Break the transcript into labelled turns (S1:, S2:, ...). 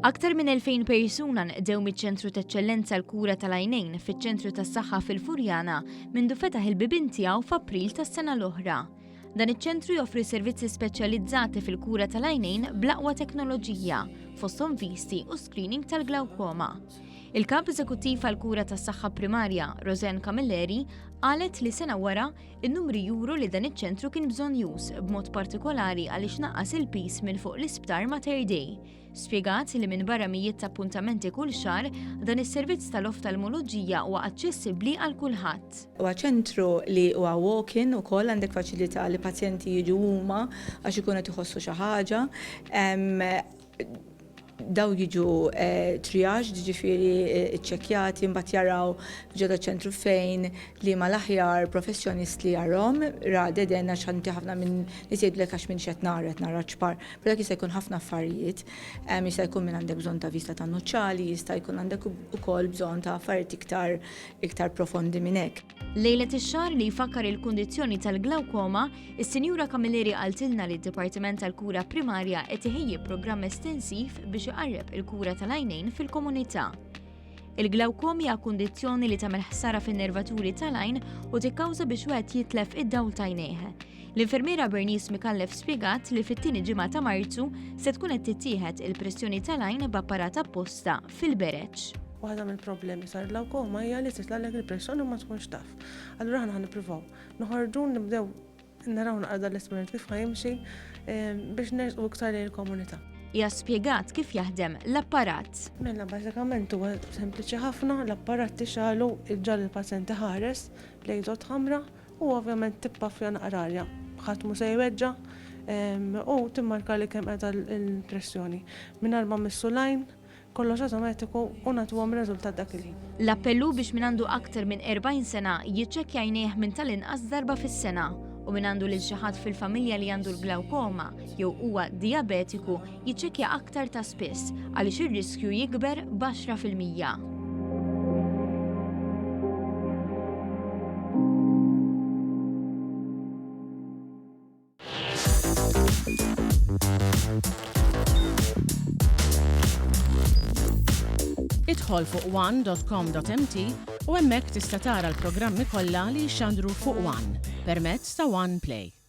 S1: Aktar minn 2000 persuna nqdew miċ-Ċentru ta' Eċċellenza l-Kura tal-Għajnejn fiċ-Ċentru tas-Saħħa fil-Furjana mindu fetaħ il-bibien tiegħu f'April tas-sena l-oħra. Dan iċ-ċentru joffri servizzi speċjalizzati fil-kura tal-għajnejn bl-aqwa teknoloġija, fosthom visti u screening tal-glaucoma. Il-Kap Eżekuttiv għall-Kura tas-Saħħa primarja, Roseanne Camilleri, qalet li sena wara in-numri juru li dan iċ-ċentru kien bżonn już b'mod partikolari għaliex naqqas il-piż minn fuq l-Isptar Mater Dei. Spjegat li minn barra mijiet ta' appuntamenti kull xahar, dan is-servizz tal-oftalmoloġija huwa aċċessibbli għal kulħadd.
S2: Huwa ċentru li huwa walk-in ukoll għandek faċilità li pazjenti jiġu huma għax ikunu qed iħossu xi ħaġa. Daw jiġu triage, ġifieri ċċekkjati, mbagħad jaraw ġodda ċentru fejn li ma l-aħjar professjonist li jarhom radeden għax ħanti ħafna minn jisejblek għax minn xed nara ċpar. Però jista' jkun ħafna affarijiet, jista' jkun minn għandek bżonn ta' vista tan-nuċċali, jista' jkun għandek ukoll bżonn ta' affarijiet iktar profondi minn hekk.
S1: Lejlet ix-xahar li jfakkar il-kundizzjoni tal-glaucoma, is-Sinjura Camilleri qaltilna li d-Dipartiment tal-Kura Primarja qed iħejji programm estensiv biex iqarreb il-kura tal-għajnejn fil-komunità. Il-glaucoma hija kundizzjoni li tagħmel ħsara fin-nervaturi tal-għajn u tikkawża biex wieħed jitlef id-dawl ta' għajnejh. L-infermiera Bernice Mikallef spjegat li fit-tieni ġimgħa ta' Marzu se tkun qed tittieħed il-pressjoni tal-għajn b'apparat apposta fil-Bereġ.
S3: Waħda mill-problemi sar-glaucoma hija li titlallek il-pressjoni ma tkunx taf. Allura aħna nippruvaw noħorġu nibdew naraw naqra l-esperiment kif ħajimxi biex nersqu iktar il-komunità.
S1: Hija spjegat kif jaħdem l-apparat.
S3: Mela bażikament huwa sempliċi ħafna, l-apparat tixalu iġġal il-pazjenti ħares lejn ħamra u ovvjament tibbaffja naqra arja. Ħadd mhu se jweġġa' u timmarka li kemm qiegħda l-pressjoni. Mingħajr ma missu lajn kollox automatiku u nagħtuhom riżultat dak il-ħin.
S1: L-appellu biex min għandu aktar minn 40 sena jiċċekkja għajnejh minn tal-inqas darba fis-sena u min għandu lil xi ħadd fil-familja li għandu l-glaucoma jew huwa dijabetiku jiċċekkja aktar ta' spiss għaliex ir-riskju jikber b'10%.
S4: Idħol fuq one.com.mt u hemmhekk tista' tara l-programmi kollha li jxandru fuq One permezz ta' One Play.